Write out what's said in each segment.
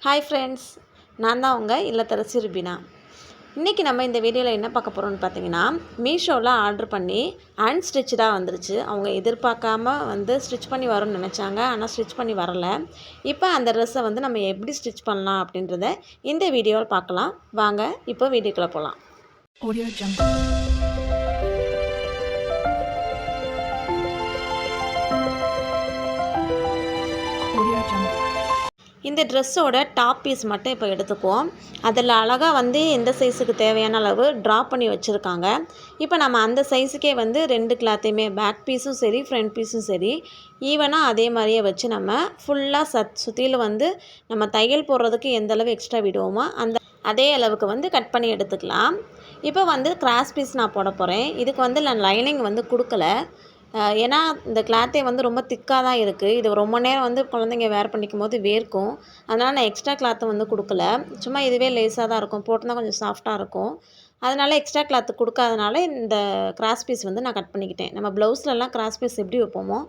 Hi friends, நான் தான் உங்கள் இல்லத்தரசி ருபினா. இன்றைக்கி நம்ம இந்த வீடியோவில் என்ன பார்க்க போகிறோம்னு பார்த்தீங்கன்னா, மீஷோவில் ஆர்டர் பண்ணி அன்ஸ்டிச்சடாக வந்துருச்சு. அவங்க எதிர்பார்க்காம ஸ்டிச் பண்ணி வரும்னு நினச்சாங்க, ஆனால் ஸ்டிச் பண்ணி வரலை. இப்போ அந்த ட்ரெஸ்ஸை நம்ம எப்படி ஸ்டிச் பண்ணலாம் அப்படின்றத இந்த வீடியோவில் பார்க்கலாம். வாங்க இப்போ வீடியோக்குள்ளே போகலாம். Audio junk. இந்த ட்ரெஸ்ஸோட டாப் பீஸ் மட்டும் இப்போ எடுத்துக்குவோம். அதில் அழகாக எந்த சைஸுக்கு தேவையான அளவு ட்ரா பண்ணி வச்சுருக்காங்க. இப்போ நம்ம அந்த சைஸுக்கே 2 கிளாத்தையுமே பேக் பீஸும் சரி ஃப்ரண்ட் பீஸும் சரி ஈவனாக அதே மாதிரியே வச்சு நம்ம ஃபுல்லாக சுற்றிலும் நம்ம தையல் போடுறதுக்கு எந்த அளவு எக்ஸ்ட்ரா விடுவோமோ அதே அளவுக்கு கட் பண்ணி எடுத்துக்கலாம். இப்போ கிராஸ் பீஸ் நான் போட போகிறேன். இதுக்கு நான் லைனிங் கொடுக்கல. ஏன்னா இந்த கிளாத்தே ரொம்ப திக்காக தான் இருக்குது. இது ரொம்ப நேரம் குழந்தைங்க வேர் பண்ணிக்கும் போது வேர்க்கும். அதனால் நான் எக்ஸ்ட்ரா கிளாத்தை கொடுக்கல. சும்மா இதுவே லேஸாக தான் இருக்கும், போட்டுனா கொஞ்சம் சாஃப்டாக இருக்கும். அதனால் எக்ஸ்ட்ரா கிளாத்து கொடுக்காதனால இந்த கிராஸ் பீஸ் நான் கட் பண்ணிக்கிட்டேன். நம்ம ப்ளவுஸ்லலாம் கிராஸ் பீஸ் எப்படி வைப்போமோ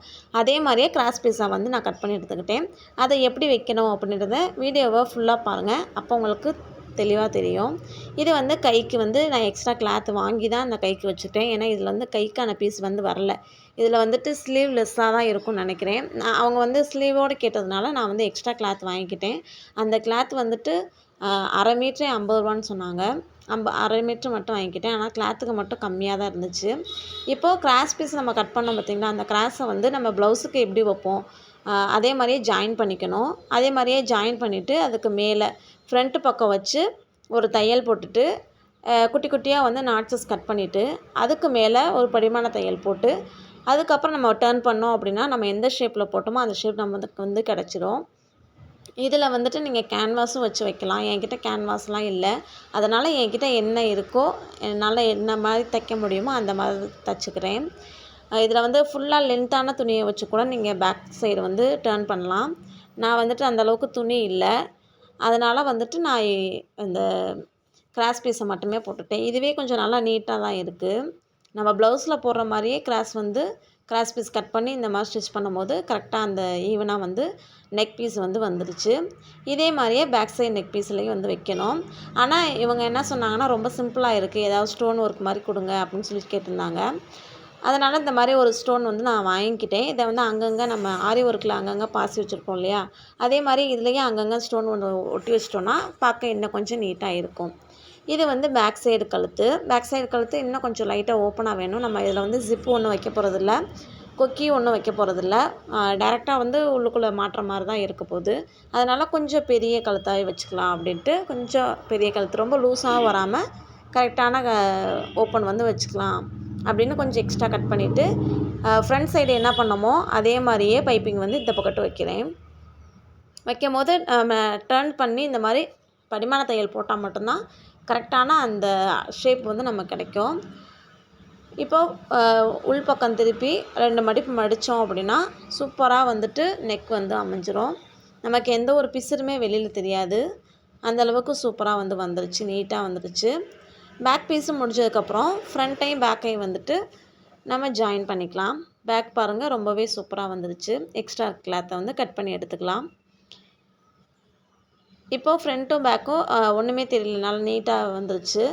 அதே மாதிரியே கிராஸ் பீஸாக நான் கட் பண்ணி எடுத்துக்கிட்டேன். அதை எப்படி வைக்கணும் அப்படின்றத வீடியோவை ஃபுல்லாக பாருங்கள், அப்போ உங்களுக்கு தெளிவாக தெரியும். இது கைக்கு நான் எக்ஸ்ட்ரா கிளாத் வாங்கி தான் அந்த கைக்கு வச்சுட்டேன். ஏன்னா இதில் கைக்கான பீஸ் வரல. இதில் ஸ்லீவ்லெஸ்ஸாக தான் இருக்கும்னு நினைக்கிறேன். அவங்க ஸ்லீவோடு கேட்டதுனால நான் எக்ஸ்ட்ரா கிளாத் வாங்கிக்கிட்டேன். அந்த கிளாத் அரை மீட்ரு 50 ரூபான்னு சொன்னாங்க. அரை மீட்ரு மட்டும் வாங்கிக்கிட்டேன். ஆனால் கிளாத்துக்கு மட்டும் கம்மியாக தான் இருந்துச்சு. இப்போது கிராஸ் பீஸ் நம்ம கட் பண்ணோம் பார்த்திங்களா, அந்த கிராஸை நம்ம ப்ளவுஸுக்கு எப்படி வைப்போம் அதே மாதிரியே ஜாயின் பண்ணிக்கணும். அதே மாதிரியே ஜாயின் பண்ணிவிட்டு அதுக்கு மேலே ஃப்ரண்ட்டு பக்கம் வச்சு ஒரு தையல் போட்டுட்டு குட்டி குட்டியாக நாட்ஸஸ் கட் பண்ணிவிட்டு அதுக்கு மேலே ஒரு படிமான தையல் போட்டு அதுக்கப்புறம் நம்ம டர்ன் பண்ணோம் அப்படின்னா நம்ம எந்த ஷேப்பில் போட்டோமோ அந்த ஷேப் நமக்கு கிடச்சிரும். இதில் நீங்கள் கேன்வாஸும் வச்சு வைக்கலாம். என்கிட்ட கேன்வாஸ்லாம் இல்லை. அதனால் என்கிட்ட என்ன இருக்கோ என்னால் என்ன மாதிரி தைக்க முடியுமோ அந்த மாதிரி தைச்சிக்கிறேன். இதில் ஃபுல்லாக லென்த்தான துணியை வச்சு கூட நீங்கள் பேக் சைடு டர்ன் பண்ணலாம். நான் அந்தளவுக்கு துணி இல்லை. அதனால் நான் இந்த கிராஸ் பீஸை மட்டுமே போட்டுட்டேன். இதுவே கொஞ்சம் நல்லா நீட்டாக தான் இருக்குது. நம்ம ப்ளவுஸில் போடுற மாதிரியே கிராஸ் பீஸ் கட் பண்ணி இந்த மாதிரி ஸ்டிச் பண்ணும்போது கரெக்டாக அந்த ஈவனாக நெக் பீஸ் வந்துருச்சு. இதே மாதிரியே பேக் சைடு நெக் பீஸ்லேயும் வைக்கணும். ஆனால் இவங்க என்ன சொன்னாங்கன்னா, ரொம்ப சிம்பிளாக இருக்குது, ஏதாவது ஸ்டோன் ஒர்க் மாதிரி கொடுங்க அப்படின்னு சொல்லி கேட்டிருந்தாங்க. அதனால் இந்த மாதிரி ஒரு ஸ்டோன் நான் வாங்கிக்கிட்டேன். இதை அங்கங்கே நம்ம ஆரி ஒர்க்கில் அங்கங்கே பாசி வச்சுருப்போம் இல்லையா, அதே மாதிரி இதுலேயும் அங்கங்கே ஸ்டோன் ஒட்டி வச்சிட்டோன்னா பார்க்க இன்னும் கொஞ்சம் நீட்டாக இருக்கும். இது பேக் சைடு கழுத்து இன்னும் கொஞ்சம் லைட்டாக ஓப்பனாக வேணும். நம்ம இதில் ஜிப்பு ஒன்றும் வைக்க போகிறதில்ல, கொக்கி ஒன்றும் வைக்க போகிறதில்ல. டேரெக்டாக உள்ளுக்குள்ளே மாட்டுற மாதிரி தான் இருக்க போகுது. அதனால் கொஞ்சம் பெரிய கழுத்தாகவே வச்சுக்கலாம் அப்படின்ட்டு கொஞ்சம் பெரிய கழுத்து, ரொம்ப லூஸாகவும் வராமல் கரெக்டான ஓப்பன் வச்சுக்கலாம் அப்படின்னு கொஞ்சம் எக்ஸ்ட்ரா கட் பண்ணிவிட்டு ஃப்ரண்ட் சைடு என்ன பண்ணமோ அதே மாதிரியே பைப்பிங் இந்த பக்கத்து வைக்கிறேன். வைக்கும் போது நம்ம டர்ன் பண்ணி இந்த மாதிரி படிமான தையல் போட்டால் மட்டும்தான் கரெக்டான அந்த ஷேப் நம்ம கிடைக்கும். இப்போது உள்பக்கம் திருப்பி 2 மடிப்பு மடித்தோம் அப்படின்னா சூப்பராக நெக் அமைஞ்சிரும். நமக்கு எந்த ஒரு பிசுறுமே வெளியில் தெரியாது. அந்தளவுக்கு சூப்பராக வந்துருச்சு, நீட்டாக வந்துருச்சு. பேக் பீஸும் முடிஞ்சதுக்கப்புறம் ஃப்ரண்ட்டையும் பேக்கையும் நம்ம ஜாயின் பண்ணிக்கலாம். பேக் பாருங்கள், ரொம்பவே சூப்பராக வந்துருச்சு. எக்ஸ்ட்ரா கிளாத்தை கட் பண்ணி எடுத்துக்கலாம். இப்போது ஃப்ரண்ட்டும் பேக்கும் ஒன்றுமே தெரியல, நல்லா நீட்டாக வந்துருச்சு.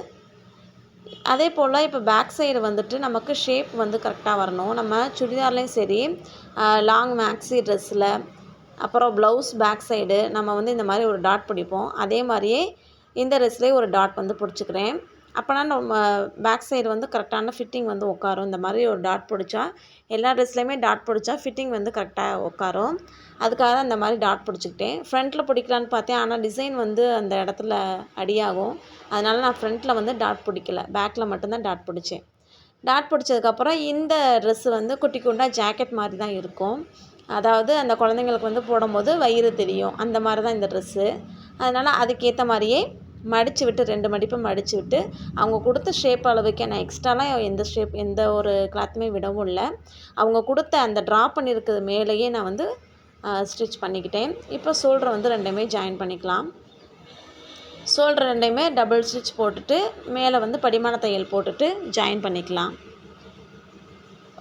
அதே போல் இப்போ பேக் சைடு நமக்கு ஷேப் கரெக்டாக வரணும். நம்ம சுடிதார்லேயும் சரி, லாங் மேக்ஸி ட்ரெஸ்ஸில், அப்புறம் ப்ளவுஸ் பேக் சைடு நம்ம இந்த மாதிரி ஒரு டாட் பிடிப்போம். அதே மாதிரியே இந்த ட்ரெஸ்லேயே ஒரு டாட் பிடிச்சிக்கிறேன். அப்போனா நம்ம பேக் சைடு கரெக்டான ஃபிட்டிங் உட்காரும். இந்த மாதிரி ஒரு டாட் பிடிச்சா, எல்லா ட்ரெஸ்லேயுமே டாட் பிடிச்சா ஃபிட்டிங் கரெக்டாக உட்காரும். அதுக்காக தான் இந்த மாதிரி டாட் பிடிச்சிக்கிட்டேன். ஃப்ரண்ட்டில் பிடிக்கலான்னு பார்த்தேன், ஆனால் டிசைன் அந்த இடத்துல அடியாகும். அதனால் நான் ஃப்ரண்ட்டில் டாட் பிடிக்கல, பேக்கில் மட்டும்தான் டாட் பிடிச்சேன். டாட் பிடிச்சதுக்கப்புறம் இந்த ட்ரெஸ்ஸு குட்டி குண்டாக ஜாக்கெட் மாதிரி தான் இருக்கும். அதாவது அந்த குழந்தைங்களுக்கு போடும்போது வயிறு தெரியும், அந்த மாதிரி தான் இந்த ட்ரெஸ்ஸு. அதனால் அதுக்கேற்ற மாதிரியே மடித்து விட்டு 2 மடிப்பு மடித்து விட்டு அவங்க கொடுத்த ஷேப் அளவுக்கு நான் எக்ஸ்ட்ராலாம் எந்த ஒரு கிளாத்துமே விடவும் இல்லை. அவங்க கொடுத்த அந்த ட்ரா பண்ணியிருக்கிறது மேலேயே நான் ஸ்டிச் பண்ணிக்கிட்டேன். இப்போ ஷோல்டரை ரெண்டையுமே ஜாயின் பண்ணிக்கலாம். ஷோல்டர் ரெண்டையுமே டபுள் ஸ்டிச் போட்டுட்டு மேலே படிமான தையல் போட்டுட்டு ஜாயின் பண்ணிக்கலாம்.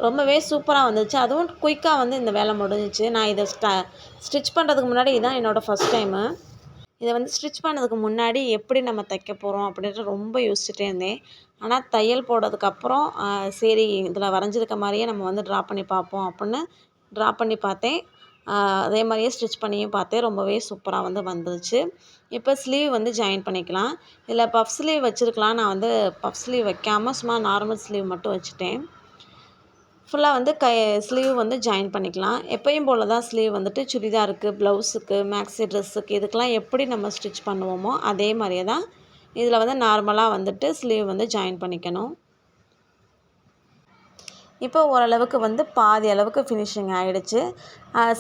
ரொம்பவே சூப்பராக வந்துச்சு. அதுவும் குயிக்காக இந்த வேலை முடிஞ்சிச்சு. நான் இதை ஸ்டிச் பண்ணுறதுக்கு முன்னாடி இதுதான் என்னோடய ஃபஸ்ட் டைமு. இதை வந்து ஸ்டிச் பண்ணதுக்கு முன்னாடி எப்படி நம்ம தைக்க போகிறோம் அப்படின்ட்டு ரொம்ப யோசிச்சுட்டே இருந்தேன். ஆனால் தையல் போட்டதுக்கப்புறம் சரி இதில் வரைஞ்சிருக்க மாதிரியே நம்ம வந்து ட்ரா பண்ணி பார்ப்போம் அப்படின்னு ட்ரா பண்ணி பார்த்தேன். அதே மாதிரியே ஸ்டிச் பண்ணியும் பார்த்தேன். ரொம்பவே சூப்பராக வந்து வந்துருச்சு. இப்போ ஸ்லீவ் வந்து ஜாயின் பண்ணிக்கலாம். இதில் பஃப் ஸ்லீவ் வச்சுருக்கலாம். நான் வந்து பஃப் ஸ்லீவ் வைக்காமல் சும்மா நார்மல் ஸ்லீவ் மட்டும் வச்சுட்டேன். ஃபுல்லாக வந்து ஸ்லீவ் வந்து ஜாயின் பண்ணிக்கலாம். எப்பயும் போல் தான் ஸ்லீவ் வந்துட்டு சுடிதாருக்கு, ப்ளவுஸுக்கு, மேக்ஸி ட்ரெஸ்ஸுக்கு இதுக்கெலாம் எப்படி நம்ம ஸ்டிச் பண்ணுவோமோ அதே மாதிரியே தான் இதில் வந்து நார்மலாக வந்துட்டு ஸ்லீவ் வந்து ஜாயின் பண்ணிக்கணும். இப்போ ஓரளவுக்கு வந்து பாதி அளவுக்கு ஃபினிஷிங் ஆகிடுச்சு.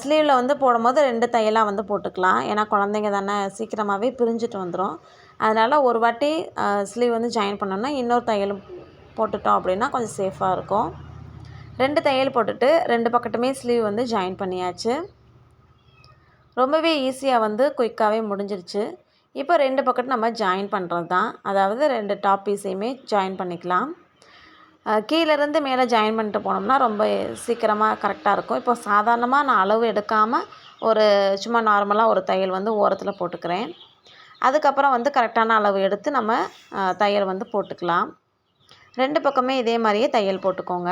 ஸ்லீவில் வந்து போடும்போது 2 தையலாக வந்து போட்டுக்கலாம். ஏன்னா குழந்தைங்க தானே சீக்கிரமாகவே பிரிஞ்சுட்டு வந்துடும். அதனால் ஒரு வாட்டி ஸ்லீவ் வந்து ஜாயின் பண்ணோன்னா இன்னொரு தையலும் போட்டுட்டோம் அப்படின்னா கொஞ்சம் சேஃபாக இருக்கும். 2 தையல் போட்டுட்டு 2 பக்கத்துமே ஸ்லீவ் வந்து ஜாயின் பண்ணியாச்சு. ரொம்பவே ஈஸியாக வந்து குயிக்காகவே முடிஞ்சிருச்சு. இப்போ 2 பக்கத்து நம்ம ஜாயின் பண்ணுறது தான். அதாவது 2 டாப் பீஸையுமே ஜாயின் பண்ணிக்கலாம். கீழேருந்து மேலே ஜாயின் பண்ணிட்டு போனோம்னா ரொம்ப சீக்கிரமாக கரெக்டாக இருக்கும். இப்போ சாதாரணமாக நான் அளவு எடுக்காமல் சும்மா நார்மலாக ஒரு தையல் வந்து ஓரத்தில் போட்டுக்கிறேன். அதுக்கப்புறம் வந்து கரெக்டான அளவு எடுத்து நம்ம தையல் வந்து போட்டுக்கலாம். 2 பக்கமே இதே மாதிரியே தையல் போட்டுக்கோங்க.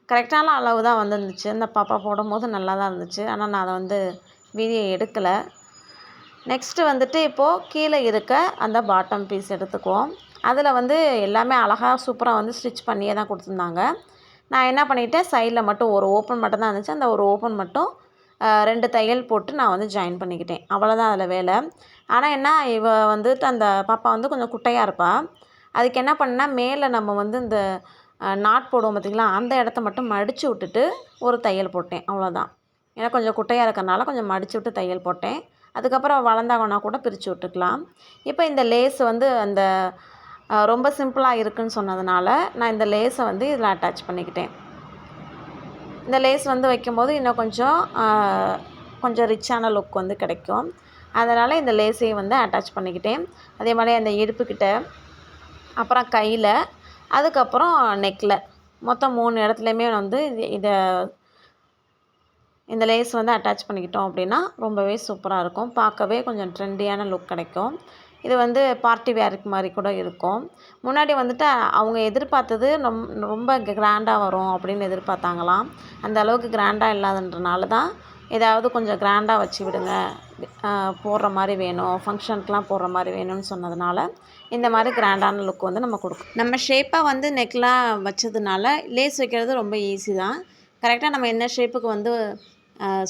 கரெக்டான அளவு தான் வந்துருந்துச்சு. இந்த பாப்பா போடும்போது நல்லா தான் இருந்துச்சு. ஆனால் நான் அதை வந்து வீடியோ எடுக்கலை. நெக்ஸ்ட்டு வந்துட்டு இப்போது கீழே இருக்க அந்த பாட்டம் பீஸ் எடுத்துக்குவோம். அதில் வந்து எல்லாமே அழகாக சூப்பராக வந்து ஸ்டிச் பண்ணியே தான் கொடுத்துருந்தாங்க. நான் என்ன பண்ணிவிட்டேன், சைடில் மட்டும் ஒரு ஓப்பன் மட்டும் தான் இருந்துச்சு. அந்த ஒரு ஓப்பன் மட்டும் 2 தையல் போட்டு நான் வந்து ஜாயின் பண்ணிக்கிட்டேன். அவ்வளோதான் அதில் வேலை. ஆனால் என்ன வந்துட்டு அந்த பாப்பா வந்து கொஞ்சம் குட்டையாக இருப்பாள். அதுக்கு என்ன பண்ணேன்னா, மேலே நம்ம வந்து இந்த நாட் போடுவோம் பார்த்திங்களா, அந்த இடத்த மட்டும் மடித்து விட்டுட்டு ஒரு தையல் போட்டேன். அவ்வளோதான். ஏன்னா கொஞ்சம் குட்டையாக இருக்கிறனால கொஞ்சம் மடித்து விட்டு தையல் போட்டேன். அதுக்கப்புறம் வளர்ந்தாங்கன்னா கூட பிரித்து விட்டுக்கலாம். இப்போ இந்த லேஸ் வந்து அந்த ரொம்ப சிம்பிளாக இருக்குதுன்னு சொன்னதுனால நான் இந்த லேஸை வந்து இதில் அட்டாச் பண்ணிக்கிட்டேன். இந்த லேஸ் வந்து வைக்கும்போது இன்னும் கொஞ்சம் ரிச்சான லுக் வந்து கிடைக்கும். அதனால் இந்த லேஸையும் வந்து அட்டாச் பண்ணிக்கிட்டேன். அதே மாதிரி அந்த இடுப்புக்கிட்ட, அப்புறம் கையில், அதுக்கப்புறம் நெக்கில், மொத்தம் 3 இடத்துலையுமே வந்து இந்த லேஸ் வந்து அட்டாச் பண்ணிக்கிட்டோம் அப்படின்னா ரொம்பவே சூப்பராக இருக்கும். பார்க்கவே கொஞ்சம் ட்ரெண்டியான லுக் கிடைக்கும். இது வந்து பார்ட்டி வேருக்கு மாதிரி கூட இருக்கும். முன்னாடி வந்துட்டு அவங்க எதிர்பார்த்தது ரொம்ப கிராண்டாக வரும் அப்படின்னு எதிர்பார்த்தாங்களாம். அந்த அளவுக்கு கிராண்டாக இல்லாதன்றனால தான் ஏதாவது கொஞ்சம் கிராண்டாக வச்சு விடுங்க, போடுற மாதிரி வேணும், ஃபங்க்ஷனுக்குலாம் போடுற மாதிரி வேணும்னு சொன்னதுனால இந்த மாதிரி கிராண்டான லுக் வந்து நம்ம கொடுக்கும். நம்ம ஷேப்பாக வந்து நெக்லாம் வச்சதுனால லேஸ் வைக்கிறது ரொம்ப ஈஸி தான். கரெக்டாக நம்ம என்ன ஷேப்புக்கு வந்து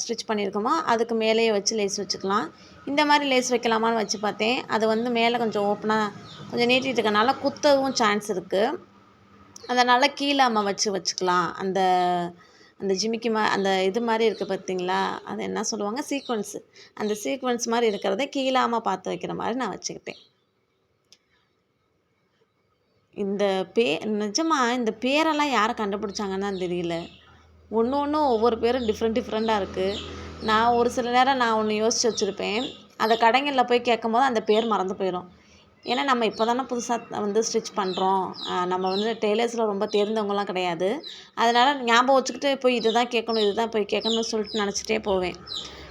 ஸ்டிச் பண்ணியிருக்கோமோ அதுக்கு மேலேயே வச்சு லேஸ் வச்சுக்கலாம். இந்த மாதிரி லேஸ் வைக்கலாமான்னு வச்சு பார்த்தேன். அது வந்து மேலே கொஞ்சம் ஓப்பனாக கொஞ்சம் நீட்டிகிட்டு இருக்கனால குத்தவும் சான்ஸ் இருக்குது. அதனால் கீழே நம்ம வச்சுக்கலாம். அந்த ஜிமிக்கி அந்த இது மாதிரி இருக்குது பார்த்தீங்களா, அது என்ன சொல்லுவாங்க, சீக்வன்ஸு. அந்த சீக்வன்ஸ் மாதிரி இருக்கிறத கீழாமல் பார்த்து வைக்கிற மாதிரி நான் வச்சுக்கிட்டேன். நிஜமாக இந்த பேரெல்லாம் யாரை கண்டுபிடிச்சாங்கன்னு தான் தெரியல. ஒன்றும் ஒவ்வொரு பேரும் டிஃப்ரெண்ட்டாக இருக்குது. நான் ஒரு சில நேரம் நான் ஒன்று யோசித்து வச்சுருப்பேன். அதை கடைகளில் போய் கேட்கும்போது அந்த பேர் மறந்து போயிடும். ஏன்னா நம்ம இப்போ தானே புதுசாக வந்து ஸ்டிச் பண்ணுறோம். நம்ம வந்து டெய்லர்ஸில் ரொம்ப தெரிந்தவங்களாம் கிடையாது. அதனால் ஞாபகம் வச்சுக்கிட்டு போய் இது தான் கேட்கணும், இது தான் போய் கேட்கணும்னு சொல்லிட்டு நினச்சிட்டே போவேன்.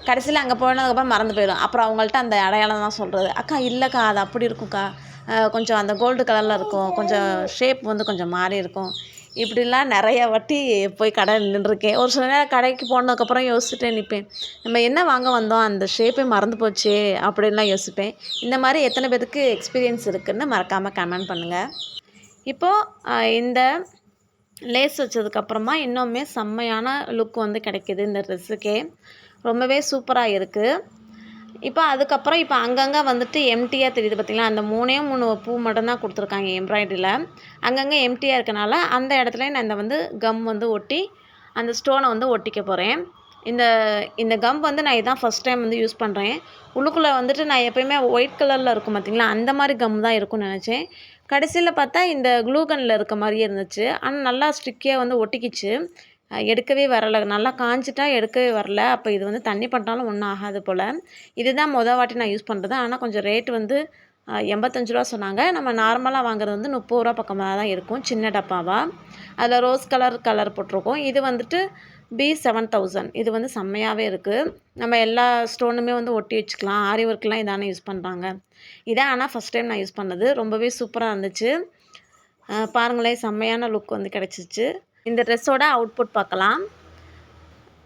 கடைசியில் அங்கே போனதுக்கப்புறம் மறந்து போயிடும். அப்புறம் அவங்கள்ட்ட அந்த அடையாளம் தான் சொல்கிறது. அக்கா இல்லைக்கா, அது அப்படி இருக்கும்க்கா, கொஞ்சம் அந்த கோல்டு கலரில் இருக்கும், கொஞ்சம் ஷேப் வந்து கொஞ்சம் மாறி இருக்கும். இப்படிலாம் நிறைய வாட்டி போய் கடை நின்றுருக்கேன். ஒரு சில நேரம் கடைக்கு போனதுக்கப்புறம் யோசிச்சுட்டே நிற்பேன், நம்ம என்ன வாங்க வந்தோம், அந்த ஷேப்பே மறந்து போச்சே அப்படின்லாம் யோசிப்பேன். இந்த மாதிரி எத்தனை பேருக்கு எக்ஸ்பீரியன்ஸ் இருக்குதுன்னு மறக்காமல் கமெண்ட் பண்ணுங்கள். இப்போது இந்த லேஸ் வச்சதுக்கப்புறமா இன்னுமே செம்மையான லுக் வந்து கிடைக்கிது இந்த ட்ரெஸ்ஸுக்கே. ரொம்பவே சூப்பராக இருக்குது. இப்போ அதுக்கப்புறம் இப்போ அங்கங்கே வந்துட்டு எம்டியாக தெரியுது பார்த்திங்களா, அந்த 3 பூ மட்டும்தான் கொடுத்துருக்காங்க எம்ப்ராய்டரியில். அங்கங்கே எம்டியாக இருக்கனால அந்த இடத்துல நான் வந்து கம் வந்து ஒட்டி அந்த ஸ்டோனை வந்து ஒட்டிக்க போகிறேன். இந்த கம் வந்து நான் இதான் ஃபஸ்ட் டைம் வந்து யூஸ் பண்ணுறேன். உள்ளுக்குள்ளே வந்துட்டு நான் எப்போயுமே ஒயிட் கலரில் இருக்கும் பார்த்திங்களா, அந்த மாதிரி கம் தான் இருக்கும்னு நினச்சேன். கடைசியில் பார்த்தா இந்த க்ளூகனில் இருக்க மாதிரியே இருந்துச்சு. ஆனால் நல்லா ஸ்டிக்கியாக வந்து ஒட்டிக்கிச்சு. எடுக்கவே வரலை, நல்லா காஞ்சிட்டா எடுக்கவே வரல. அப்போ இது வந்து தண்ணி பட்டாலும் ஒன்றும் ஆகாது போல். இதுதான் வாட்டி நான் யூஸ் பண்ணுறது. ஆனால் கொஞ்சம் ரேட் வந்து 85 ரூபா சொன்னாங்க. நம்ம நார்மலாக வாங்குறது வந்து 30 ரூபா பக்கமாக தான் இருக்கும், சின்ன டப்பாவாக. அதில் ரோஸ் கலர் போட்டிருக்கோம். இது வந்துட்டு B7000 இது வந்து செம்மையாகவே இருக்குது. நம்ம எல்லா ஸ்டோனுமே வந்து ஒட்டி வச்சுக்கலாம். ஆரி ஒர்க்லாம் இதானே யூஸ் பண்ணுறாங்க. இதான் ஆனால் ஃபஸ்ட் டைம் நான் யூஸ் பண்ணது. ரொம்பவே சூப்பராக இருந்துச்சு. பாருங்களேன், செம்மையான லுக் வந்து கிடச்சிச்சு. இந்த ட்ரெஸ்ஸோட அவுட்புட் பார்க்கலாம்.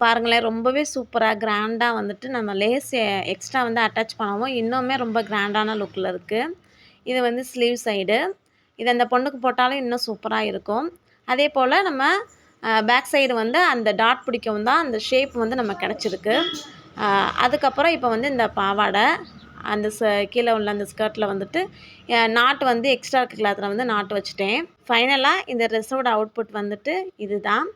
பாருங்களேன், ரொம்பவே சூப்பராக கிராண்டாக வந்துட்டு நம்ம லேஸ் எக்ஸ்ட்ரா வந்து அட்டாச் பண்ணவும் இன்னுமே ரொம்ப கிராண்டான லுக்கில் இருக்குது. இது வந்து ஸ்லீவ் சைடு. இது அந்த பொண்ணுக்கு போட்டாலும் இன்னும் சூப்பராக இருக்கும். அதே போல் நம்ம பேக் சைடு வந்து அந்த டாட் பிடிக்கவும் தான் அந்த ஷேப் வந்து நம்ம கிடச்சிருக்கு. அதுக்கப்புறம் இப்போ வந்து இந்த பாவாடை அந்த கீழே உள்ள அந்த ஸ்கர்ட்டில் வந்துட்டு நாட்டு வந்து எக்ஸ்ட்ரா இருக்க கிளாத்தில் வந்து நாட்டு வச்சுட்டேன். ஃபைனலாக இந்த ட்ரெஸ்ஸோட அவுட்புட் வந்துட்டு இதுதான்.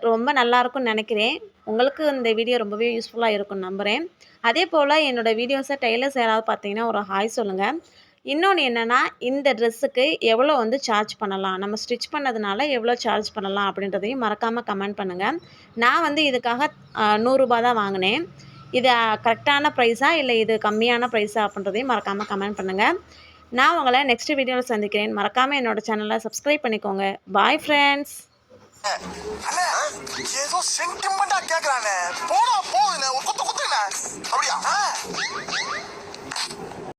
ரொம்ப நல்லாயிருக்கும்னு நினைக்கிறேன். உங்களுக்கு இந்த வீடியோ ரொம்பவே யூஸ்ஃபுல்லாக இருக்கும்னு நம்புகிறேன். அதே போல் என்னோடய வீடியோஸை டெய்லர்ஸ் யாராவது பார்த்தீங்கன்னா ஒரு ஹாய் சொல்லுங்கள். இன்னொன்று என்னென்னா, இந்த ட்ரெஸ்ஸுக்கு எவ்வளோ வந்து சார்ஜ் பண்ணலாம், நம்ம ஸ்டிச் பண்ணதுனால எவ்வளோ சார்ஜ் பண்ணலாம் அப்படின்றதையும் மறக்காமல் கமெண்ட் பண்ணுங்கள். நான் வந்து இதுக்காக ₹100 தான் வாங்கினேன். இது கரெக்டான ப்ரைஸா இல்லை இது கம்மியான ப்ரைஸா அப்படின்றதையும் மறக்காமல் கமெண்ட் பண்ணுங்கள். நான் உங்களை நெக்ஸ்ட் வீடியோவில் சந்திக்கிறேன். மறக்காமல் என்னோடய சேனலை சப்ஸ்கிரைப் பண்ணிக்கோங்க. Bye friends. ஏதோ சென்டிமெண்டா கேக்குறானே, போடா போகுதுண்ணே, ஒரு குத்து குத்துண்ணே, அப்படியா?